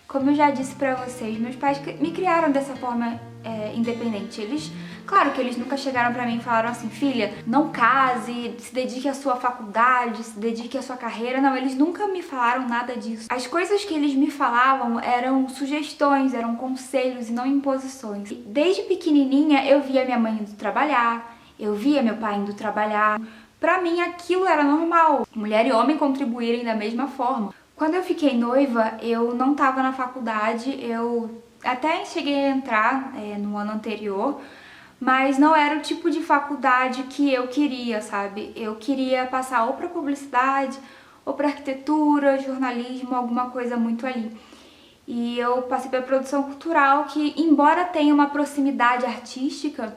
Como eu já disse pra vocês, meus pais me criaram dessa forma independente. Claro que eles nunca chegaram pra mim e falaram assim, filha, não case, se dedique à sua faculdade, se dedique à sua carreira. Não, eles nunca me falaram nada disso. As coisas que eles me falavam eram sugestões, eram conselhos e não imposições. Desde pequenininha eu via minha mãe indo trabalhar, eu via meu pai indo trabalhar. Pra mim aquilo era normal, mulher e homem contribuírem da mesma forma. Quando eu fiquei noiva, eu não tava na faculdade, eu até cheguei a entrar no ano anterior, mas não era o tipo de faculdade que eu queria, sabe? Eu queria passar ou pra publicidade, ou pra arquitetura, jornalismo, alguma coisa muito ali. E eu passei pra produção cultural, que embora tenha uma proximidade artística,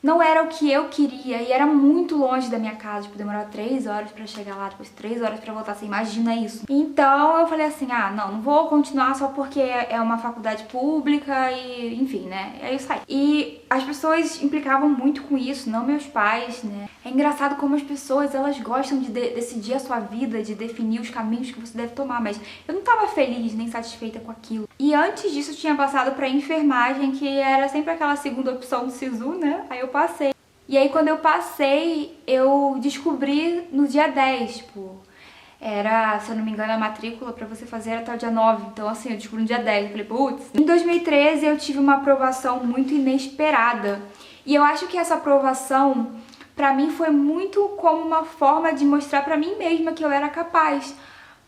não era o que eu queria e era muito longe da minha casa, tipo, demorava 3 horas pra chegar lá, depois 3 horas pra voltar, você imagina isso. Então eu falei assim, não vou continuar só porque é uma faculdade pública e, enfim, né, aí eu saí. E as pessoas implicavam muito com isso, não meus pais, né. É engraçado como as pessoas, elas gostam de decidir a sua vida, de definir os caminhos que você deve tomar, mas eu não tava feliz nem satisfeita com aquilo. E antes disso eu tinha passado pra enfermagem, que era sempre aquela segunda opção do SISU, né, aí eu passei. E aí quando eu passei, eu descobri no dia 10, tipo, era, se eu não me engano, a matrícula pra você fazer era até o dia 9, então assim, eu descobri no dia 10, eu falei, putz. Em 2013 eu tive uma aprovação muito inesperada, e eu acho que essa aprovação, pra mim, foi muito como uma forma de mostrar pra mim mesma que eu era capaz,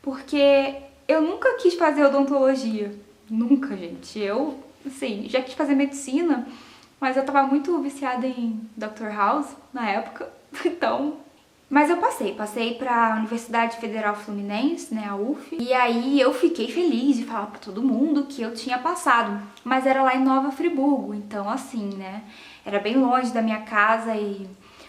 porque eu nunca quis fazer odontologia, nunca, gente. Eu, assim, já quis fazer medicina, mas eu tava muito viciada em Dr. House na época, então... Mas eu passei pra Universidade Federal Fluminense, né, a UF, e aí eu fiquei feliz de falar pra todo mundo que eu tinha passado, mas era lá em Nova Friburgo, então assim, né, era bem longe da minha casa e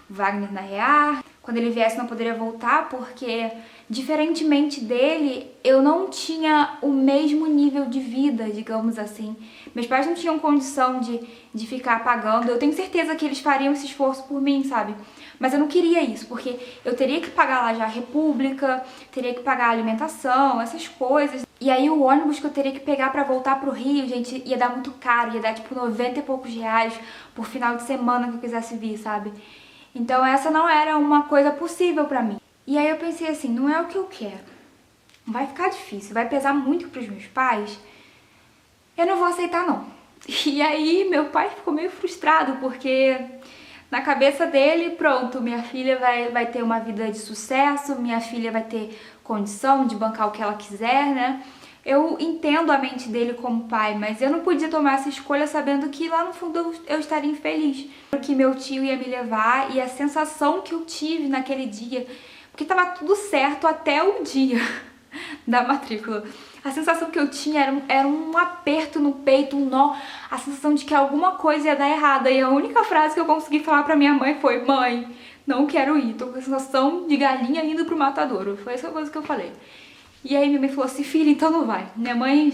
Wagner na rear. Quando ele viesse não poderia voltar porque, diferentemente dele, eu não tinha o mesmo nível de vida, digamos assim. Meus pais não tinham condição de ficar pagando. Eu tenho certeza que eles fariam esse esforço por mim, sabe? Mas eu não queria isso, porque eu teria que pagar lá já a república, teria que pagar a alimentação, essas coisas. E aí o ônibus que eu teria que pegar pra voltar pro Rio, gente, ia dar muito caro, ia dar tipo 90 e poucos reais por final de semana que eu quisesse vir, sabe? Então essa não era uma coisa possível pra mim. E aí eu pensei assim, não é o que eu quero. Vai ficar difícil, vai pesar muito pros meus pais. Eu não vou aceitar não. E aí meu pai ficou meio frustrado, porque na cabeça dele, pronto, minha filha vai ter uma vida de sucesso, minha filha vai ter condição de bancar o que ela quiser, né? Eu entendo a mente dele como pai, mas eu não podia tomar essa escolha sabendo que lá no fundo eu estaria infeliz. Que meu tio ia me levar e a sensação que eu tive naquele dia, porque tava tudo certo até o dia da matrícula. A sensação que eu tinha era um aperto no peito, um nó, a sensação de que alguma coisa ia dar errada. E a única frase que eu consegui falar pra minha mãe foi: mãe, não quero ir, tô com a sensação de galinha indo pro matadouro. Foi essa coisa que eu falei. E aí minha mãe falou assim, filha, então não vai. Minha mãe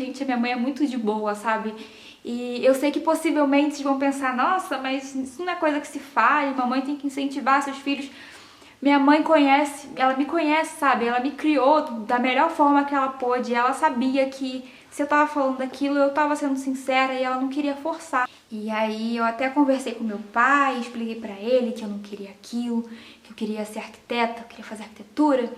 é muito de boa, sabe? E eu sei que possivelmente vocês vão pensar, nossa, mas isso não é coisa que se fale, mamãe tem que incentivar seus filhos. Minha mãe conhece, ela me conhece, sabe? Ela me criou da melhor forma que ela pôde. Ela sabia que se eu tava falando daquilo, eu tava sendo sincera e ela não queria forçar. E aí eu até conversei com meu pai, expliquei pra ele que eu não queria aquilo, que eu queria ser arquiteta, eu queria fazer arquitetura.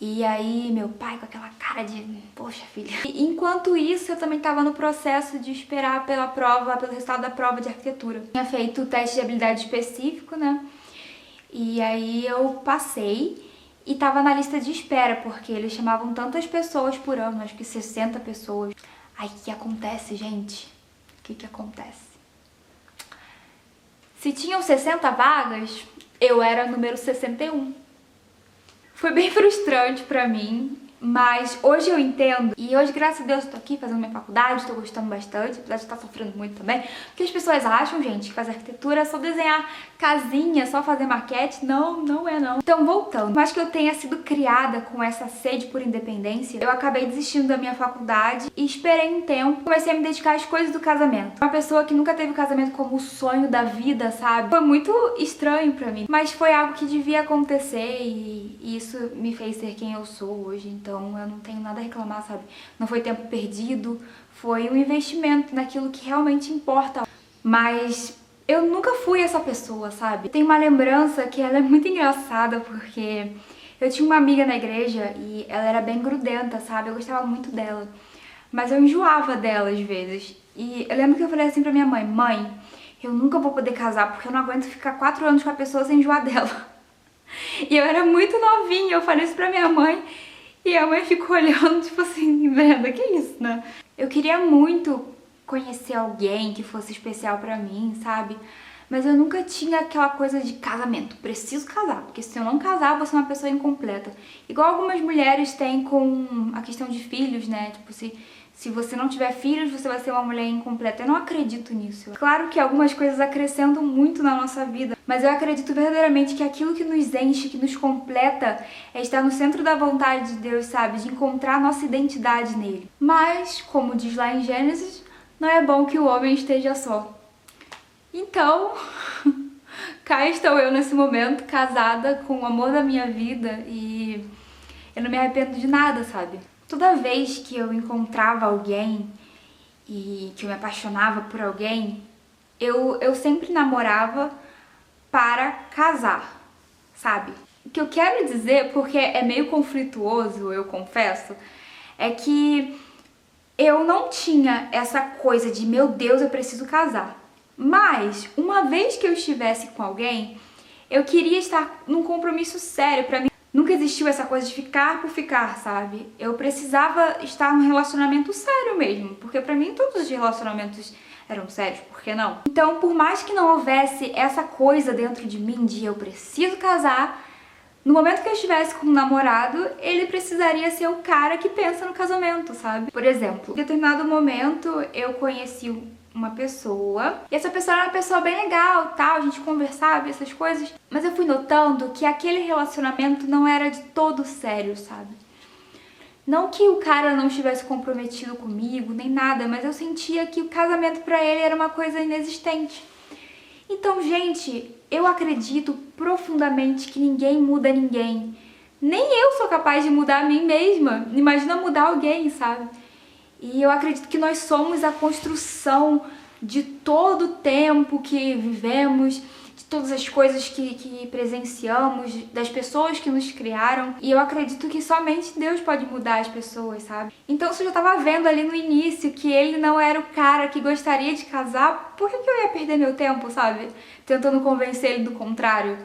E aí meu pai com aquela cara de, poxa filha. E enquanto isso eu também tava no processo de esperar pelo resultado da prova de arquitetura. Eu tinha feito o teste de habilidade específico, né? E aí eu passei e tava na lista de espera, porque eles chamavam tantas pessoas por ano, acho que 60 pessoas. Aí o que acontece, gente? O que acontece? Se tinham 60 vagas, eu era número 61. Foi bem frustrante pra mim, mas hoje eu entendo. E hoje, graças a Deus, eu tô aqui fazendo minha faculdade, tô gostando bastante, apesar de estar sofrendo muito também. Porque as pessoas acham, gente, que fazer arquitetura é só desenhar casinha, só fazer maquete. Não, não é não. Então, voltando. Por mais que eu tenha sido criada com essa sede por independência, eu acabei desistindo da minha faculdade e esperei um tempo. Comecei a me dedicar às coisas do casamento. Uma pessoa que nunca teve o casamento como o sonho da vida, sabe? Foi muito estranho pra mim. Mas foi algo que devia acontecer e isso me fez ser quem eu sou hoje, então então eu não tenho nada a reclamar, sabe? Não foi tempo perdido, foi um investimento naquilo que realmente importa. Mas eu nunca fui essa pessoa, sabe? Tem uma lembrança que ela é muito engraçada, porque eu tinha uma amiga na igreja e ela era bem grudenta, sabe? Eu gostava muito dela, mas eu enjoava dela às vezes. E eu lembro que eu falei assim pra minha mãe: mãe, eu nunca vou poder casar porque eu não aguento ficar 4 anos com a pessoa sem enjoar dela. E eu era muito novinha, eu falei isso pra minha mãe e a mãe ficou olhando tipo assim: Brenda, que isso, né? Eu queria muito conhecer alguém que fosse especial pra mim, sabe? Mas eu nunca tinha aquela coisa de casamento, preciso casar, porque se eu não casar, eu vou ser uma pessoa incompleta. Igual algumas mulheres têm com a questão de filhos, né? Tipo, se você não tiver filhos, você vai ser uma mulher incompleta. Eu não acredito nisso. Claro que algumas coisas acrescentam muito na nossa vida, mas eu acredito verdadeiramente que aquilo que nos enche, que nos completa, é estar no centro da vontade de Deus, sabe? De encontrar a nossa identidade nele. Mas, como diz lá em Gênesis, não é bom que o homem esteja só. Então, cá estou eu nesse momento, casada com o amor da minha vida, e eu não me arrependo de nada, sabe? Toda vez que eu encontrava alguém e que eu me apaixonava por alguém, eu sempre namorava para casar, sabe? O que eu quero dizer, porque é meio conflituoso, eu confesso, é que eu não tinha essa coisa de, meu Deus, eu preciso casar. Mas, uma vez que eu estivesse com alguém, eu queria estar num compromisso sério. Pra mim, nunca existiu essa coisa de ficar por ficar, sabe? Eu precisava estar num relacionamento sério mesmo, porque pra mim todos os relacionamentos eram sérios, por que não? Então, por mais que não houvesse essa coisa dentro de mim de eu preciso casar, no momento que eu estivesse com um namorado, ele precisaria ser o cara que pensa no casamento, sabe? Por exemplo, em determinado momento eu conheci uma pessoa, e essa pessoa era uma pessoa bem legal, tal, a gente conversava, essas coisas, mas eu fui notando que aquele relacionamento não era de todo sério, sabe? Não que o cara não estivesse comprometido comigo, nem nada, mas eu sentia que o casamento pra ele era uma coisa inexistente. Então, gente, eu acredito profundamente que ninguém muda ninguém. Nem eu sou capaz de mudar a mim mesma. Imagina mudar alguém, sabe? E eu acredito que nós somos a construção de todo o tempo que vivemos, de todas as coisas que presenciamos, das pessoas que nos criaram. E eu acredito que somente Deus pode mudar as pessoas, sabe? Então, se eu já tava vendo ali no início que ele não era o cara que gostaria de casar, por que eu ia perder meu tempo, sabe? Tentando convencer ele do contrário.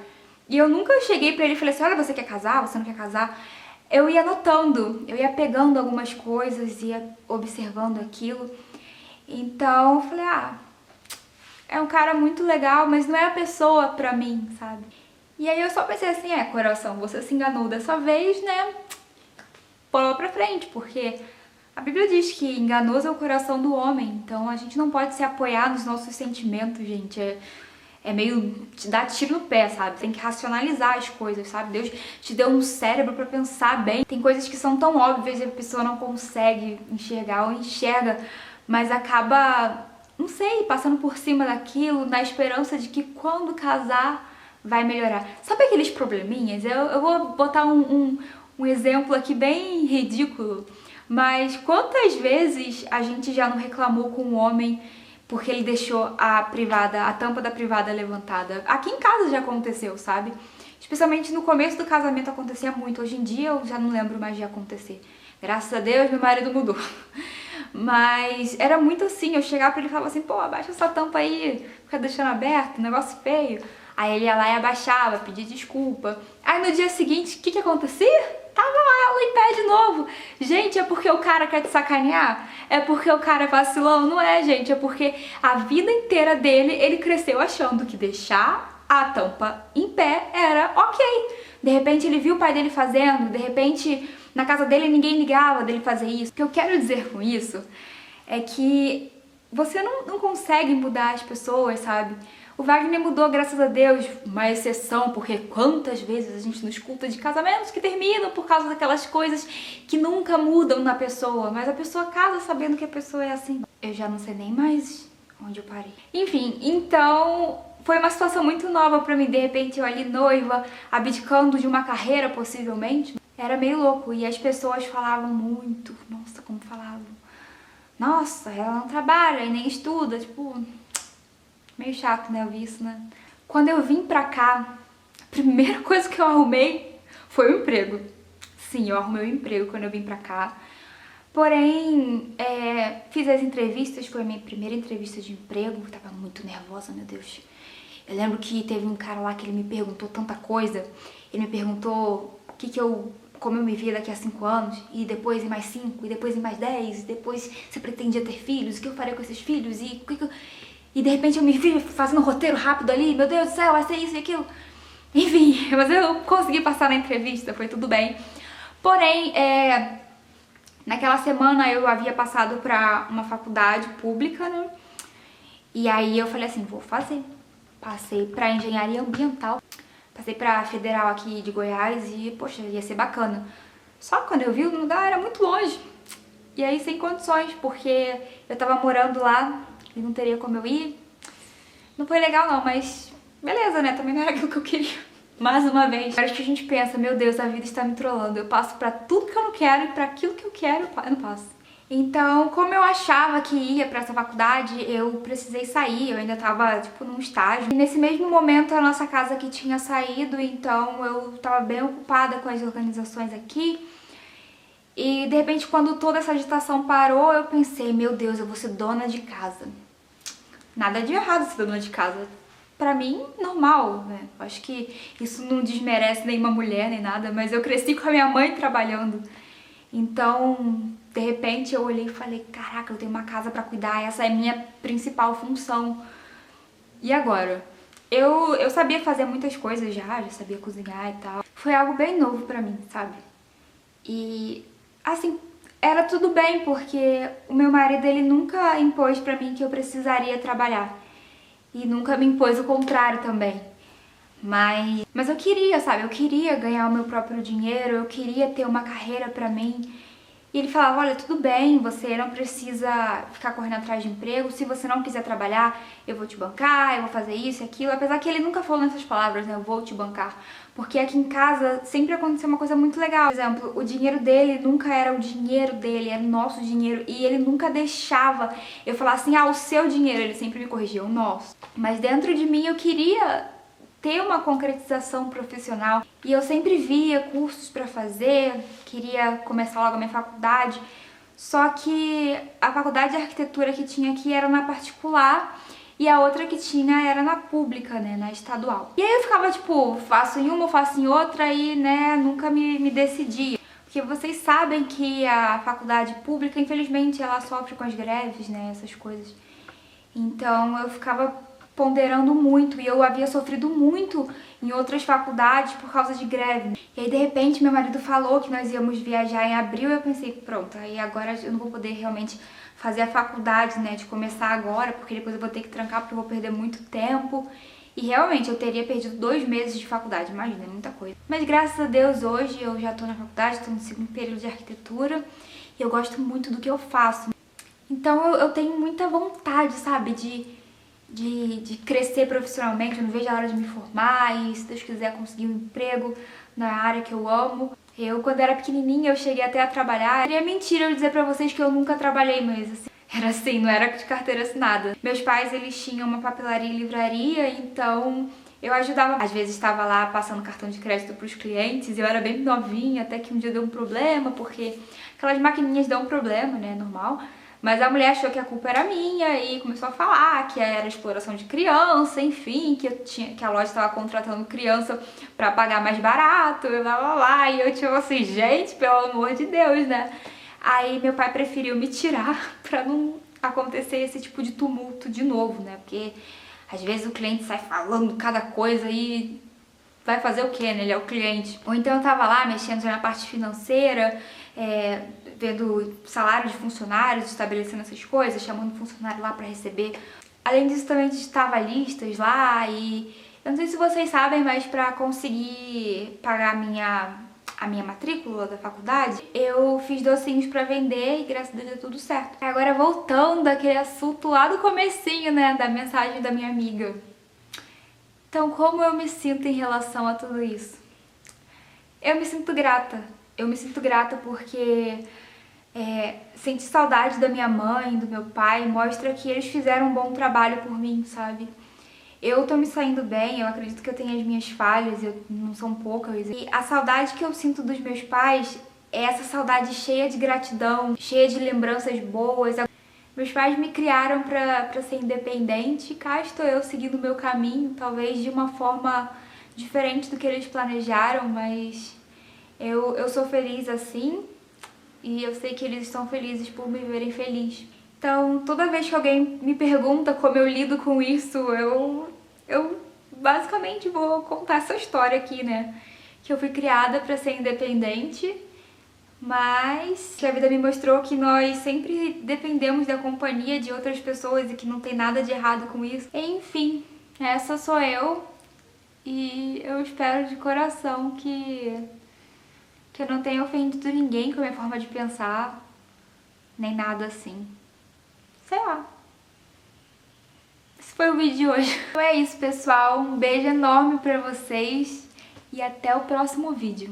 E eu nunca cheguei pra ele e falei assim: olha, você quer casar? Você não quer casar? Eu ia notando, eu ia pegando algumas coisas, ia observando aquilo. Então eu falei: ah, é um cara muito legal, mas não é a pessoa pra mim, sabe? E aí eu só pensei assim: coração, você se enganou dessa vez, né? Bola pra frente, porque a Bíblia diz que enganoso é o coração do homem. Então a gente não pode se apoiar nos nossos sentimentos, gente. É meio te dar tiro no pé, sabe? Tem que racionalizar as coisas, sabe? Deus te deu um cérebro pra pensar bem. Tem coisas que são tão óbvias e a pessoa não consegue enxergar ou enxerga, mas acaba, não sei, passando por cima daquilo na esperança de que quando casar vai melhorar. Sabe aqueles probleminhas? Eu vou botar um exemplo aqui bem ridículo, mas quantas vezes a gente já não reclamou com um homem porque ele deixou a tampa da privada levantada? Aqui em casa já aconteceu, sabe? Especialmente no começo do casamento acontecia muito. Hoje em dia eu já não lembro mais de acontecer. Graças a Deus meu marido mudou. Mas era muito assim, eu chegava pra ele e falava assim: pô, abaixa essa tampa aí, fica deixando aberto, negócio feio. Aí ele ia lá e abaixava, pedia desculpa. Aí no dia seguinte, o que acontecia? Tava lá ela em pé de novo. Gente, é porque o cara quer te sacanear? É porque o cara é vacilão? Não é, gente. É porque a vida inteira dele, ele cresceu achando que deixar a tampa em pé era ok. De repente ele viu o pai dele fazendo, de repente na casa dele ninguém ligava dele fazer isso. O que eu quero dizer com isso é que você não consegue mudar as pessoas, sabe? O Wagner mudou, graças a Deus, uma exceção, porque quantas vezes a gente não escuta de casamentos que terminam por causa daquelas coisas que nunca mudam na pessoa, mas a pessoa casa sabendo que a pessoa é assim. Eu já não sei nem mais onde eu parei. Enfim, então foi uma situação muito nova pra mim, de repente eu ali noiva, abdicando de uma carreira possivelmente. Era meio louco e as pessoas falavam muito, nossa, como falavam. Nossa, ela não trabalha e nem estuda, tipo, meio chato, né, ouvir isso, né? Quando eu vim pra cá, a primeira coisa que eu arrumei foi o emprego. Sim, eu arrumei o emprego quando eu vim pra cá. Porém, fiz as entrevistas, foi a minha primeira entrevista de emprego, eu tava muito nervosa, meu Deus. Eu lembro que teve um cara lá que ele me perguntou tanta coisa. Ele me perguntou como eu me via daqui a 5 anos, e depois em mais 5, e depois em mais 10, e depois se pretendia ter filhos, o que eu faria com esses filhos, e de repente eu me vi fazendo um roteiro rápido ali, meu Deus do céu, vai ser isso e aquilo. Enfim, mas eu consegui passar na entrevista, foi tudo bem. Porém, naquela semana eu havia passado pra uma faculdade pública, né? E aí eu falei assim, vou fazer. Passei pra engenharia ambiental. Passei pra federal aqui de Goiás e, poxa, ia ser bacana. Só que quando eu vi o lugar era muito longe. E aí sem condições, porque eu tava morando lá e não teria como eu ir. Não foi legal não, mas beleza, né? Também não era aquilo que eu queria. Mais uma vez, acho que a gente pensa, meu Deus, a vida está me trollando. Eu passo pra tudo que eu não quero e pra aquilo que eu quero, eu não passo. Então, como eu achava que ia pra essa faculdade, eu precisei sair, eu ainda tava, tipo, num estágio. E nesse mesmo momento, a nossa casa aqui tinha saído, então eu tava bem ocupada com as organizações aqui. E, de repente, quando toda essa agitação parou, eu pensei, meu Deus, eu vou ser dona de casa. Nada de errado ser dona de casa. Pra mim, normal, né? Acho que isso não desmerece nenhuma mulher, nem nada, mas eu cresci com a minha mãe trabalhando. Então, de repente, eu olhei e falei, caraca, eu tenho uma casa pra cuidar, essa é a minha principal função. E agora? Eu sabia fazer muitas coisas já sabia cozinhar e tal. Foi algo bem novo pra mim, sabe? E, assim, era tudo bem, porque o meu marido, ele nunca impôs pra mim que eu precisaria trabalhar. E nunca me impôs o contrário também. Mas eu queria, sabe? Eu queria ganhar o meu próprio dinheiro, eu queria ter uma carreira pra mim. E ele falava, olha, tudo bem, você não precisa ficar correndo atrás de emprego, se você não quiser trabalhar, eu vou te bancar, eu vou fazer isso e aquilo. Apesar que ele nunca falou nessas palavras, né, eu vou te bancar. Porque aqui em casa sempre aconteceu uma coisa muito legal. Por exemplo, o dinheiro dele nunca era o dinheiro dele, era o nosso dinheiro. E ele nunca deixava eu falar assim, o seu dinheiro, ele sempre me corrigia, o nosso. Mas dentro de mim eu queria ter uma concretização profissional e eu sempre via cursos pra fazer, queria começar logo a minha faculdade, só que a faculdade de arquitetura que tinha aqui era na particular e a outra que tinha era na pública, né, na estadual. E aí eu ficava tipo, faço em uma, faço em outra e, né, nunca me decidia. Porque vocês sabem que a faculdade pública, infelizmente, ela sofre com as greves, né, essas coisas. Então eu ficava ponderando muito e eu havia sofrido muito em outras faculdades por causa de greve. E aí de repente meu marido falou que nós íamos viajar em abril e eu pensei, pronto, aí agora eu não vou poder realmente fazer a faculdade, né, de começar agora, porque depois eu vou ter que trancar porque eu vou perder muito tempo. E realmente eu teria perdido 2 meses de faculdade, imagina, é muita coisa. Mas graças a Deus hoje eu já tô na faculdade, tô no 2º período de arquitetura e eu gosto muito do que eu faço. Então eu tenho muita vontade, sabe, de crescer profissionalmente, eu não vejo a hora de me formar e, se Deus quiser, conseguir um emprego na área que eu amo. Eu, quando era pequenininha, eu cheguei até a trabalhar. Seria mentira eu dizer pra vocês que eu nunca trabalhei, mas assim, era assim, não era de carteira assinada. Meus pais, eles tinham uma papelaria e livraria, então eu ajudava. Às vezes estava lá passando cartão de crédito pros clientes, eu era bem novinha, até que um dia deu um problema, porque aquelas maquininhas dão um problema, né, normal. Mas a mulher achou que a culpa era minha e começou a falar que era exploração de criança, enfim, que a loja estava contratando criança pra pagar mais barato, e blá blá blá. E eu tipo assim, gente, pelo amor de Deus, né? Aí meu pai preferiu me tirar pra não acontecer esse tipo de tumulto de novo, né? Porque às vezes o cliente sai falando cada coisa e vai fazer o quê, né? Ele é o cliente. Ou então eu tava lá mexendo já na parte financeira, vendo salário de funcionários, estabelecendo essas coisas, chamando o funcionário lá pra receber. Além disso, também digitava listas lá e eu não sei se vocês sabem, mas pra conseguir pagar a minha matrícula da faculdade, eu fiz docinhos pra vender e graças a Deus deu tudo certo. Agora voltando àquele assunto lá do comecinho, né, da mensagem da minha amiga. Então, como eu me sinto em relação a tudo isso? Eu me sinto grata. Eu me sinto grata porque sentir saudade da minha mãe, do meu pai, mostra que eles fizeram um bom trabalho por mim, sabe? Eu tô me saindo bem, eu acredito que eu tenho as minhas falhas, não são poucas. E a saudade que eu sinto dos meus pais é essa saudade cheia de gratidão, cheia de lembranças boas. Meus pais me criaram pra ser independente e cá estou eu seguindo o meu caminho, talvez de uma forma diferente do que eles planejaram, mas eu sou feliz assim e eu sei que eles estão felizes por me verem feliz. Então, toda vez que alguém me pergunta como eu lido com isso, eu basicamente vou contar essa história aqui, né? Que eu fui criada pra ser independente, mas que a vida me mostrou que nós sempre dependemos da companhia de outras pessoas e que não tem nada de errado com isso. Enfim, essa sou eu e eu espero de coração que eu não tenha ofendido ninguém com a minha forma de pensar, nem nada assim. Sei lá. Esse foi o vídeo de hoje. Então é isso, pessoal. Um beijo enorme pra vocês e até o próximo vídeo.